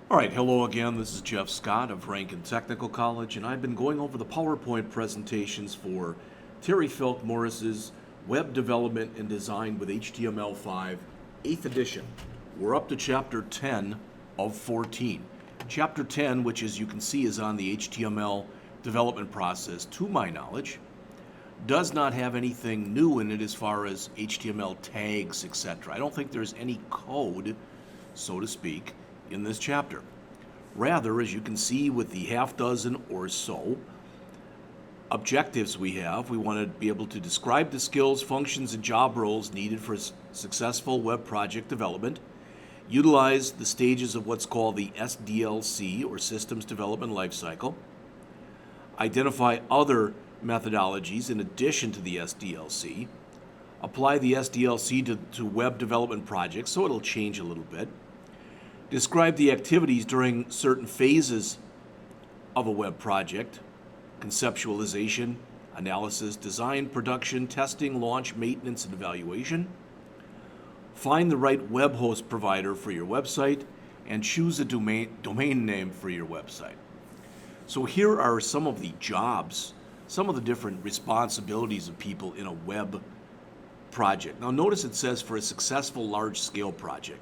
All right, hello again. This is Jeff Scott of Rankin Technical College, and I've been going over the PowerPoint presentations for Terry Felke-Morris's Web Development and Design with HTML5, 8th edition. We're up to Chapter 10 of 14. Chapter 10, which as you can see is on the HTML development process, to my knowledge, does not have anything new in it as far as HTML tags, etc. I don't think there's any code, so to speak, in this chapter. Rather, as you can see with the half dozen or so objectives we have, we want to be able to describe the skills, functions, and job roles needed for successful web project development, utilize the stages of what's called the SDLC or Systems Development Lifecycle, identify other methodologies in addition to the SDLC, apply the SDLC to web development projects, so it'll change a little bit, describe the activities during certain phases of a web project: conceptualization, analysis, design, production, testing, launch, maintenance, and evaluation. Find the right web host provider for your website and choose a domain name for your website. So here are some of the jobs, some of the different responsibilities of people in a web project. Now notice it says for a successful large-scale project.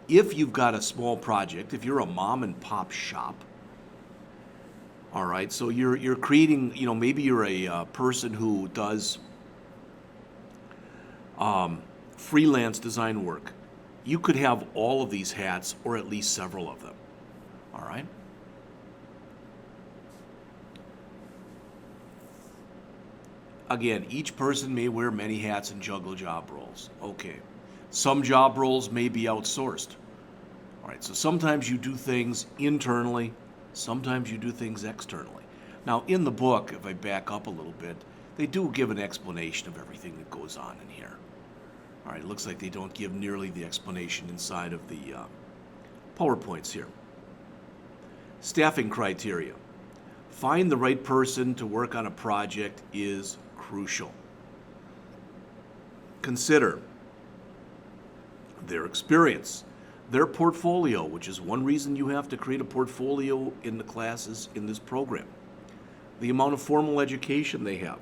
If you've got a small project, if you're a mom and pop shop, all right, so you're creating, maybe you're a person who does freelance design work. You could have all of these hats or at least several of them, all right? Again, each person may wear many hats and juggle job roles. Okay. Some job roles may be outsourced. All right, so sometimes you do things internally, sometimes you do things externally. Now, in the book, if I back up a little bit, they do give an explanation of everything that goes on in here. All right, it looks like they don't give nearly the explanation inside of the PowerPoints here. Staffing criteria. Find the right person to work on a project is crucial. Consider their experience, their portfolio, which is one reason you have to create a portfolio in the classes in this program, the amount of formal education they have,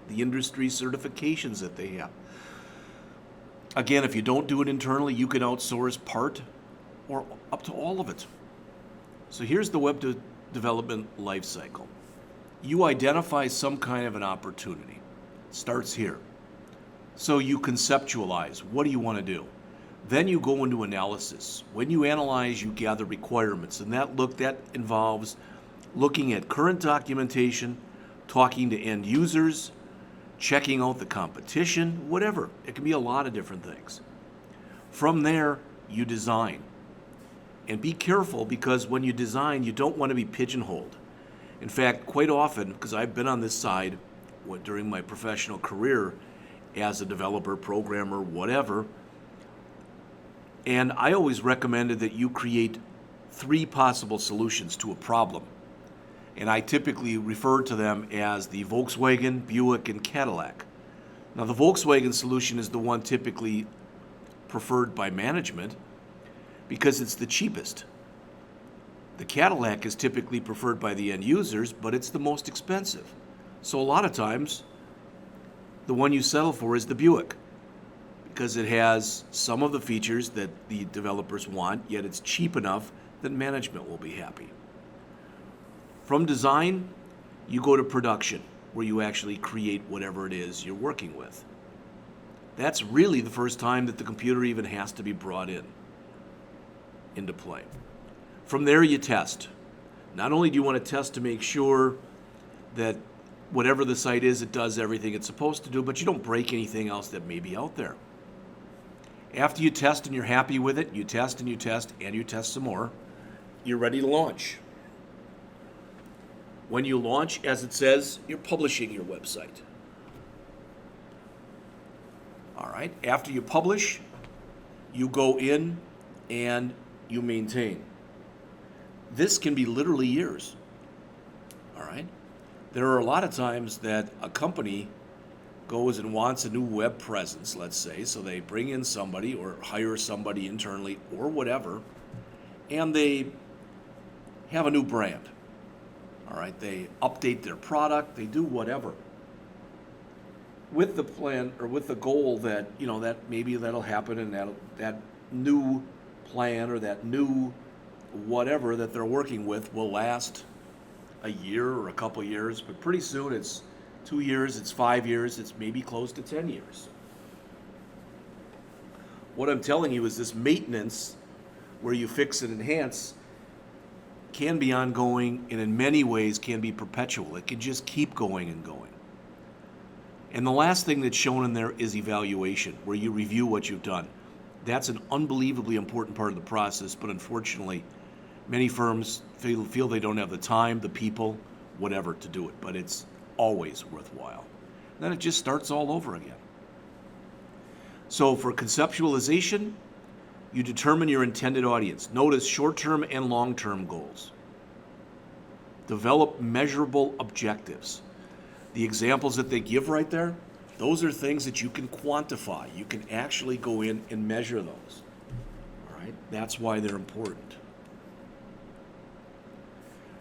the industry certifications that they have. Again, if you don't do it internally, you can outsource part or up to all of it. So here's the web development life cycle. You identify some kind of an opportunity. It starts here. So you conceptualize, what do you want to do? Then you go into analysis. When you analyze, you gather requirements, and that involves looking at current documentation, talking to end users, checking out the competition, whatever. It can be a lot of different things. From there, you design. And be careful, because when you design, you don't want to be pigeonholed. In fact, quite often, because I've been on this side during my professional career as a developer, programmer, whatever, and I always recommended that you create 3 possible solutions to a problem. And I typically refer to them as the Volkswagen, Buick, and Cadillac. Now, the Volkswagen solution is the one typically preferred by management because it's the cheapest. The Cadillac is typically preferred by the end users, but it's the most expensive. So a lot of times, the one you settle for is the Buick, because it has some of the features that the developers want, yet it's cheap enough that management will be happy. From design, you go to production, where you actually create whatever it is you're working with. That's really the first time that the computer even has to be brought into play. From there, you test. Not only do you want to test to make sure that whatever the site is, it does everything it's supposed to do, but you don't break anything else that may be out there. After you test and you're happy with it, you test and you test and you test some more, you're ready to launch. When you launch, as it says, you're publishing your website. All right, after you publish, you go in and you maintain. This can be literally years. All right, there are a lot of times that a company goes and wants a new web presence, let's say, so they bring in somebody or hire somebody internally or whatever, and they have a new brand. All right, they update their product, they do whatever, with the plan or with the goal that, that maybe that'll happen, and that new plan or that new whatever that they're working with will last a year or a couple years, but pretty soon it's 2 years, it's 5 years, it's maybe close to 10 years. What I'm telling you is this maintenance, where you fix and enhance, can be ongoing, and in many ways can be perpetual. It can just keep going and going. And the last thing that's shown in there is evaluation, where you review what you've done. That's an unbelievably important part of the process, but unfortunately, many firms feel they don't have the time, the people, whatever to do it, but it's always worthwhile. Then it just starts all over again. So for conceptualization, you determine your intended audience. Notice short-term and long-term goals. Develop measurable objectives. The examples that they give right there, those are things that you can quantify. You can actually go in and measure those. All right? That's why they're important.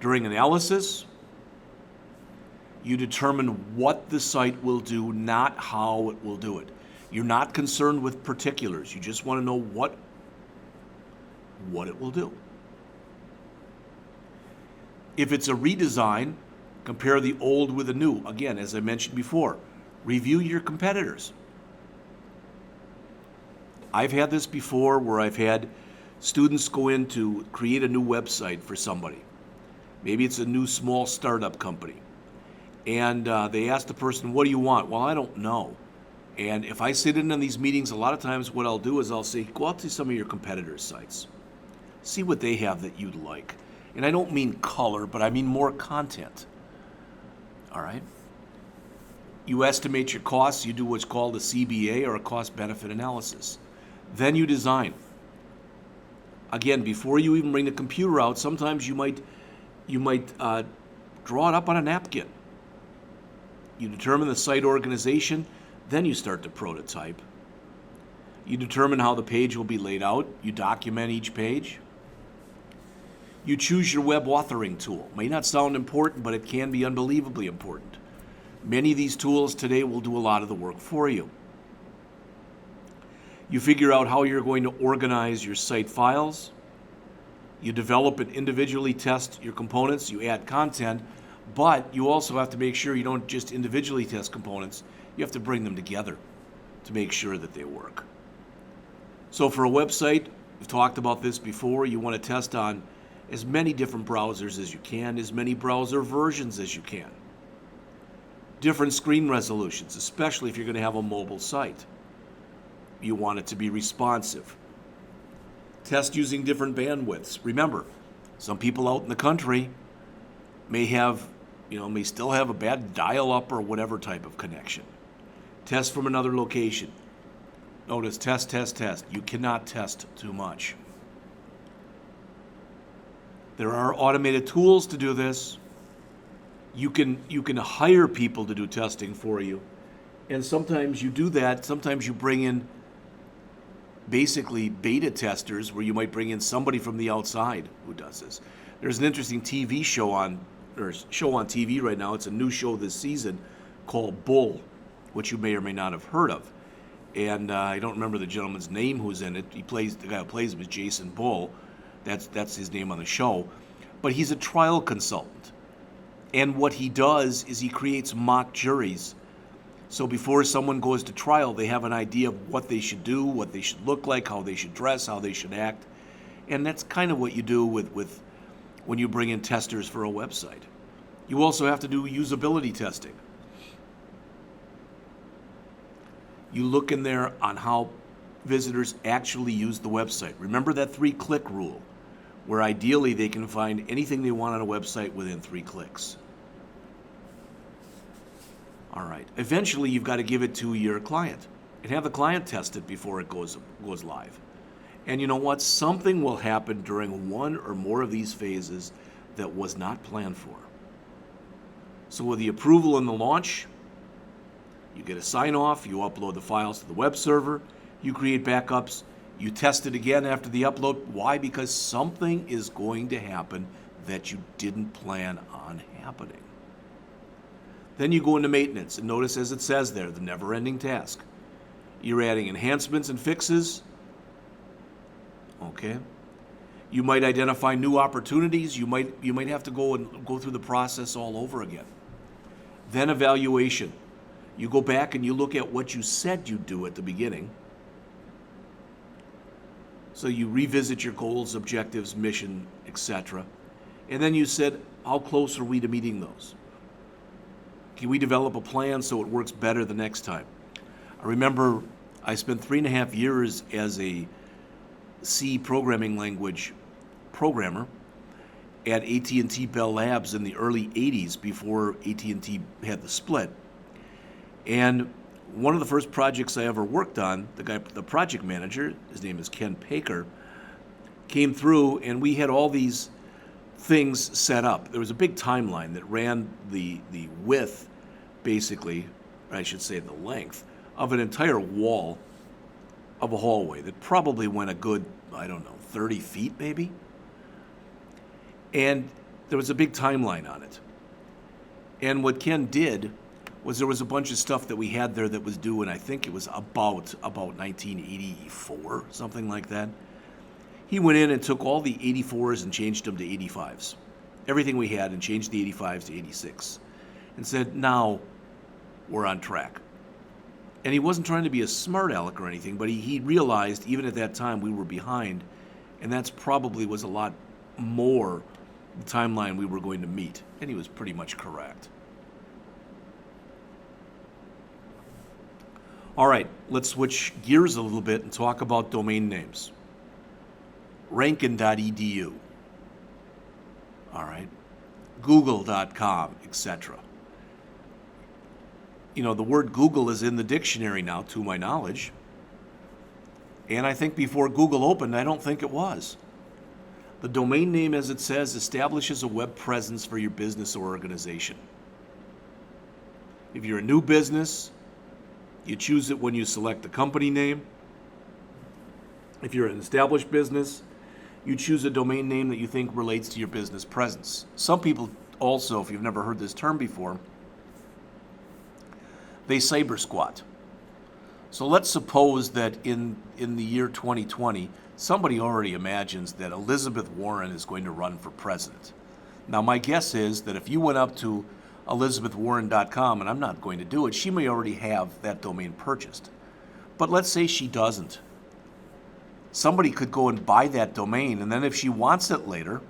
During analysis, you determine what the site will do, not how it will do it. You're not concerned with particulars. You just want to know what it will do. If it's a redesign, compare the old with the new. Again, as I mentioned before, review your competitors. I've had this before where I've had students go in to create a new website for somebody. Maybe it's a new small startup company. And they ask the person, what do you want? Well, I don't know. And if I sit in on these meetings, a lot of times what I'll do is I'll say, go out to some of your competitors' sites. See what they have that you'd like. And I don't mean color, but I mean more content. All right? You estimate your costs. You do what's called a CBA, or a cost-benefit analysis. Then you design. Again, before you even bring the computer out, sometimes you might draw it up on a napkin. You determine the site organization. Then you start to prototype. You determine how the page will be laid out. You document each page. You choose your web authoring tool. May not sound important, but it can be unbelievably important. Many of these tools today will do a lot of the work for you. You figure out how you're going to organize your site files. You develop and individually test your components. You add content, but you also have to make sure you don't just individually test components. You have to bring them together to make sure that they work. So for a website, we've talked about this before, you want to test on as many different browsers as you can, as many browser versions as you can. Different screen resolutions, especially if you're going to have a mobile site. You want it to be responsive. Test using different bandwidths. Remember, some people out in the country may still have a bad dial-up or whatever type of connection. Test from another location. Notice, test, test, test. You cannot test too much. There are automated tools to do this. You can hire people to do testing for you. And sometimes you do that. Sometimes you bring in basically beta testers, where you might bring in somebody from the outside who does this. There's an interesting show on TV right now. It's a new show this season called Bull, which you may or may not have heard of. And I don't remember the gentleman's name who's in it. The guy who plays him is Jason Bull. That's his name on the show. But he's a trial consultant. And what he does is he creates mock juries. So before someone goes to trial, they have an idea of what they should do, what they should look like, how they should dress, how they should act. And that's kind of what you do with when you bring in testers for a website. You also have to do usability testing. You look in there on how visitors actually use the website. Remember that 3-click rule, where ideally they can find anything they want on a website within 3 clicks. All right. Eventually, you've got to give it to your client and have the client test it before it goes live. And you know what? Something will happen during one or more of these phases that was not planned for. So with the approval and the launch, you get a sign-off, you upload the files to the web server, you create backups, you test it again after the upload. Why? Because something is going to happen that you didn't plan on happening. Then you go into maintenance, and notice as it says there, the never-ending task. You're adding enhancements and fixes. Okay. You might identify new opportunities. You might have to go through the process all over again. Then evaluation. You go back and you look at what you said you'd do at the beginning. So you revisit your goals, objectives, mission, etc. And then you said, how close are we to meeting those? Can we develop a plan so it works better the next time? I remember I spent 3.5 years as a C programming language programmer at AT&T Bell Labs in the early 80s before AT&T had the split. And one of the first projects I ever worked on, the project manager, his name is Ken Paker, came through and we had all these things set up. There was a big timeline that ran the width, basically, or I should say the length, of an entire wall of a hallway that probably went a good, 30 feet maybe. And there was a big timeline on it. And what Ken did was there was a bunch of stuff that we had there that was due, and I think it was about 1984, something like that. He went in and took all the 84s and changed them to 85s. Everything we had, and changed the 85s to 86. And said, now we're on track. And he wasn't trying to be a smart aleck or anything, but he realized even at that time we were behind, and that's probably was a lot more the timeline we were going to meet. And he was pretty much correct. All right, let's switch gears a little bit and talk about domain names. Rankin.edu. All right. Google.com, etc. You know, the word Google is in the dictionary now, to my knowledge. And I think before Google opened, I don't think it was. The domain name, as it says, establishes a web presence for your business or organization. If you're a new business, you choose it when you select the company name. If you're an established business, you choose a domain name that you think relates to your business presence. Some people also, if you've never heard this term before, they cyber squat. So let's suppose that in the year 2020, somebody already imagines that Elizabeth Warren is going to run for president. Now, my guess is that if you went up to elizabethwarren.com, and I'm not going to do it, she may already have that domain purchased. But let's say she doesn't. Somebody could go and buy that domain, and then if she wants it later,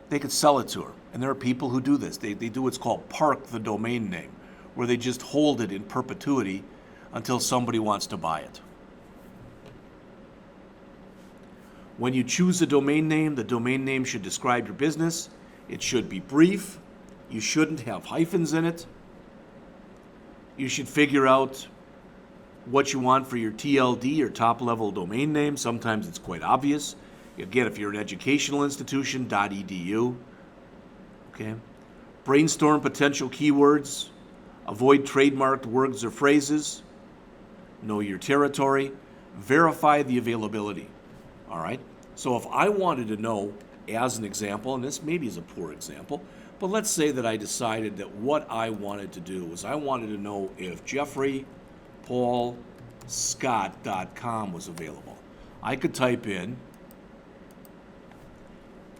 they could sell it to her. And there are people who do this. They do what's called park the domain name, where they just hold it in perpetuity until somebody wants to buy it. When you choose a domain name, the domain name should describe your business. It should be brief. You shouldn't have hyphens in it. You should figure out what you want for your TLD, or top-level domain name. Sometimes it's quite obvious. Again, if you're an educational institution, .edu. Okay. Brainstorm potential keywords. Avoid trademarked words or phrases. Know your territory. Verify the availability. All right. So if I wanted to know, as an example, and this maybe is a poor example, but let's say that I decided that what I wanted to do was I wanted to know if JeffreyPaulScott.com was available. I could type in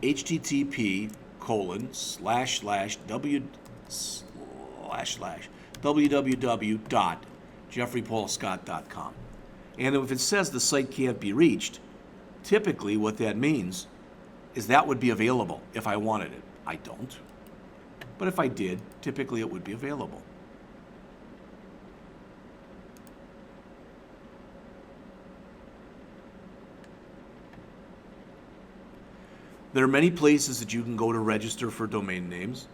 http://www.jeffreypaulscott.com. And if it says the site can't be reached, typically what that means is that would be available if I wanted it. I don't. But if I did, typically it would be available. There are many places that you can go to register for domain names.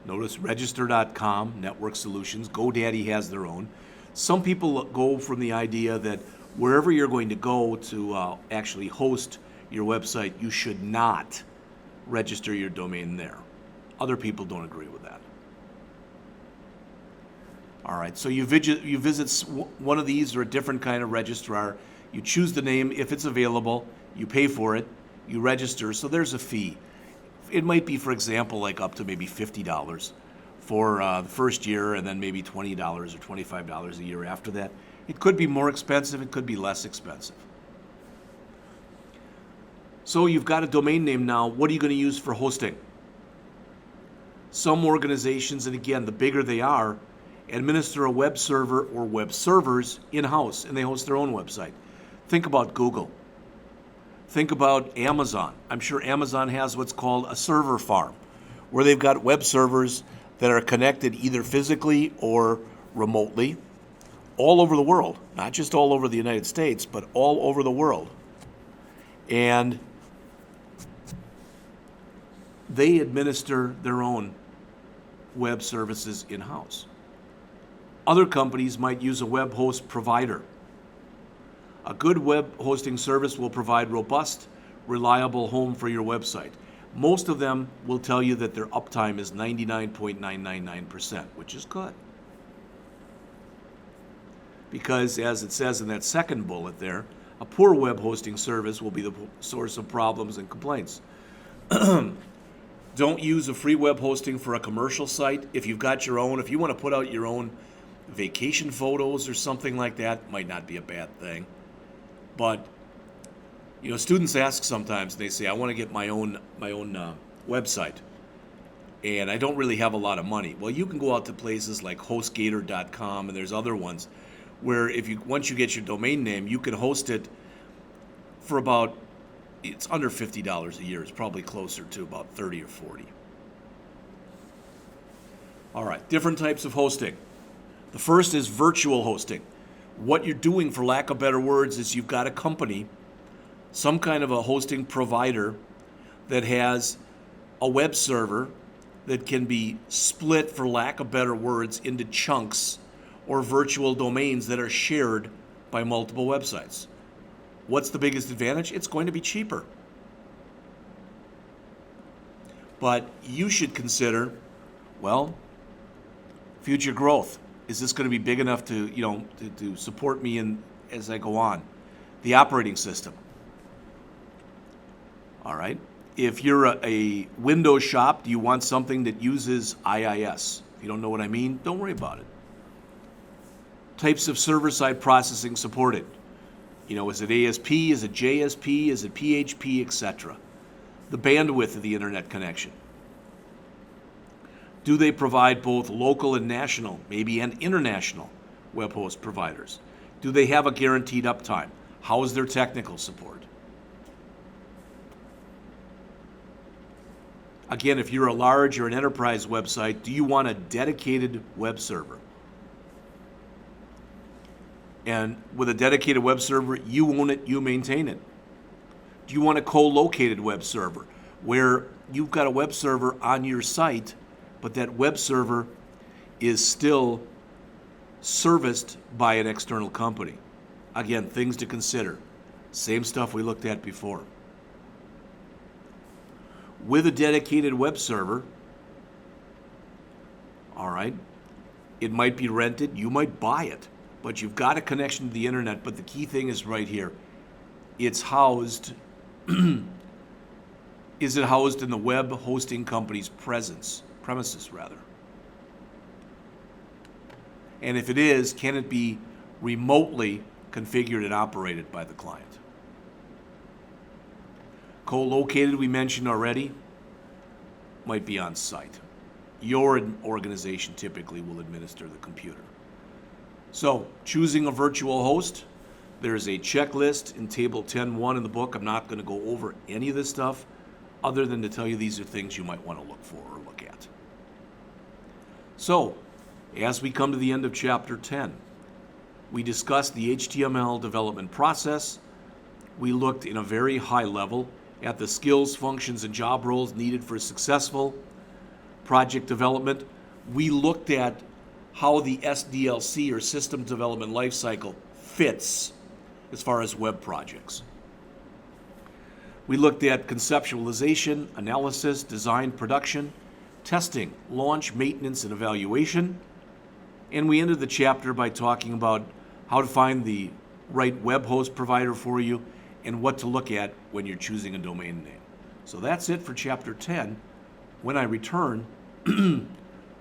Notice register.com, Network Solutions, GoDaddy has their own. Some people go from the idea that wherever you're going to go to actually host your website, you should not register your domain there. Other people don't agree with that. All right, so you visit one of these or a different kind of registrar. You choose the name if it's available. You pay for it. You register. So there's a fee. It might be, for example, like up to maybe $50 for the first year, and then maybe $20 or $25 a year after that. It could be more expensive, it could be less expensive. So you've got a domain name now. What are you going to use for hosting? Some organizations, and again, the bigger they are, administer a web server or web servers in-house, and they host their own website. Think about Google. Think about Amazon. I'm sure Amazon has what's called a server farm, where they've got web servers that are connected either physically or remotely all over the world, not just all over the United States, but all over the world. And they administer their own web services in-house. Other companies might use a web host provider. A good web hosting service will provide robust, reliable home for your website. Most of them will tell you that their uptime is 99.999%, which is good. Because as it says in that second bullet there, a poor web hosting service will be the source of problems and complaints. Don't use a free web hosting for a commercial site. If you've got your own, if you want to put out your own vacation photos or something like that, might not be a bad thing. But students ask sometimes, they say, I want to get my own website, and I don't really have a lot of money. Well, you can go out to places like HostGator.com, and there's other ones where once you get your domain name, you can host it for it's under $50 a year. It's probably closer to about 30 or 40. All right, different types of hosting. The first is virtual hosting. What you're doing, for lack of better words, is you've got a company, some kind of a hosting provider that has a web server that can be split, for lack of better words, into chunks or virtual domains that are shared by multiple websites. What's the biggest advantage? It's going to be cheaper. But you should consider, future growth. Is this going to be big enough to support me as I go on? The operating system. All right. If you're a Windows shop, do you want something that uses IIS? If you don't know what I mean, don't worry about it. Types of server-side processing supported. Is it ASP? Is it JSP? Is it PHP, etc.? The bandwidth of the internet connection. Do they provide both local and national, maybe and international web host providers? Do they have a guaranteed uptime? How is their technical support? Again, if you're a large or an enterprise website, do you want a dedicated web server? And with a dedicated web server, you own it, you maintain it. Do you want a co-located web server where you've got a web server on your site, but that web server is still serviced by an external company? Again, things to consider. Same stuff we looked at before. With a dedicated web server, all right, it might be rented, you might buy it, but you've got a connection to the internet. But the key thing is right here. It's housed, is it housed in the web hosting company's premises? And if it is, can it be remotely configured and operated by the client? Co-located, we mentioned already, might be on site. Your organization typically will administer the computer. So, choosing a virtual host, there's a checklist in Table 10.1 in the book. I'm not going to go over any of this stuff other than to tell you these are things you might want to look for or look at. So, as we come to the end of Chapter 10, we discussed the HTML development process. We looked in a very high level at the skills, functions, and job roles needed for successful project development. We looked at how the SDLC, or System Development Lifecycle, fits as far as web projects. We looked at conceptualization, analysis, design, production, testing, launch, maintenance, and evaluation. And we ended the chapter by talking about how to find the right web host provider for you and what to look at when you're choosing a domain name. So that's it for Chapter 10. When I return,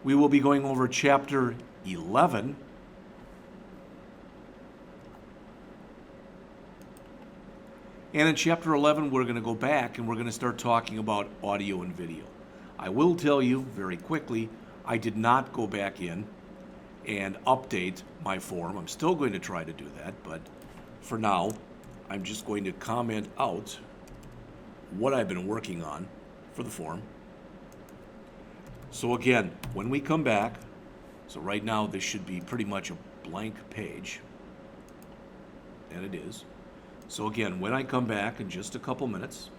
we will be going over Chapter 11. And in Chapter 11, we're going to go back and we're going to start talking about audio and video. I will tell you very quickly, I did not go back in and update my form. I'm still going to try to do that, but for now, I'm just going to comment out what I've been working on for the form. So again, when we come back, so right now this should be pretty much a blank page, and it is. So again, when I come back in just a couple minutes,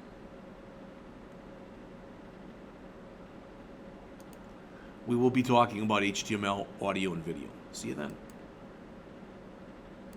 we will be talking about HTML, audio, and video. See you then.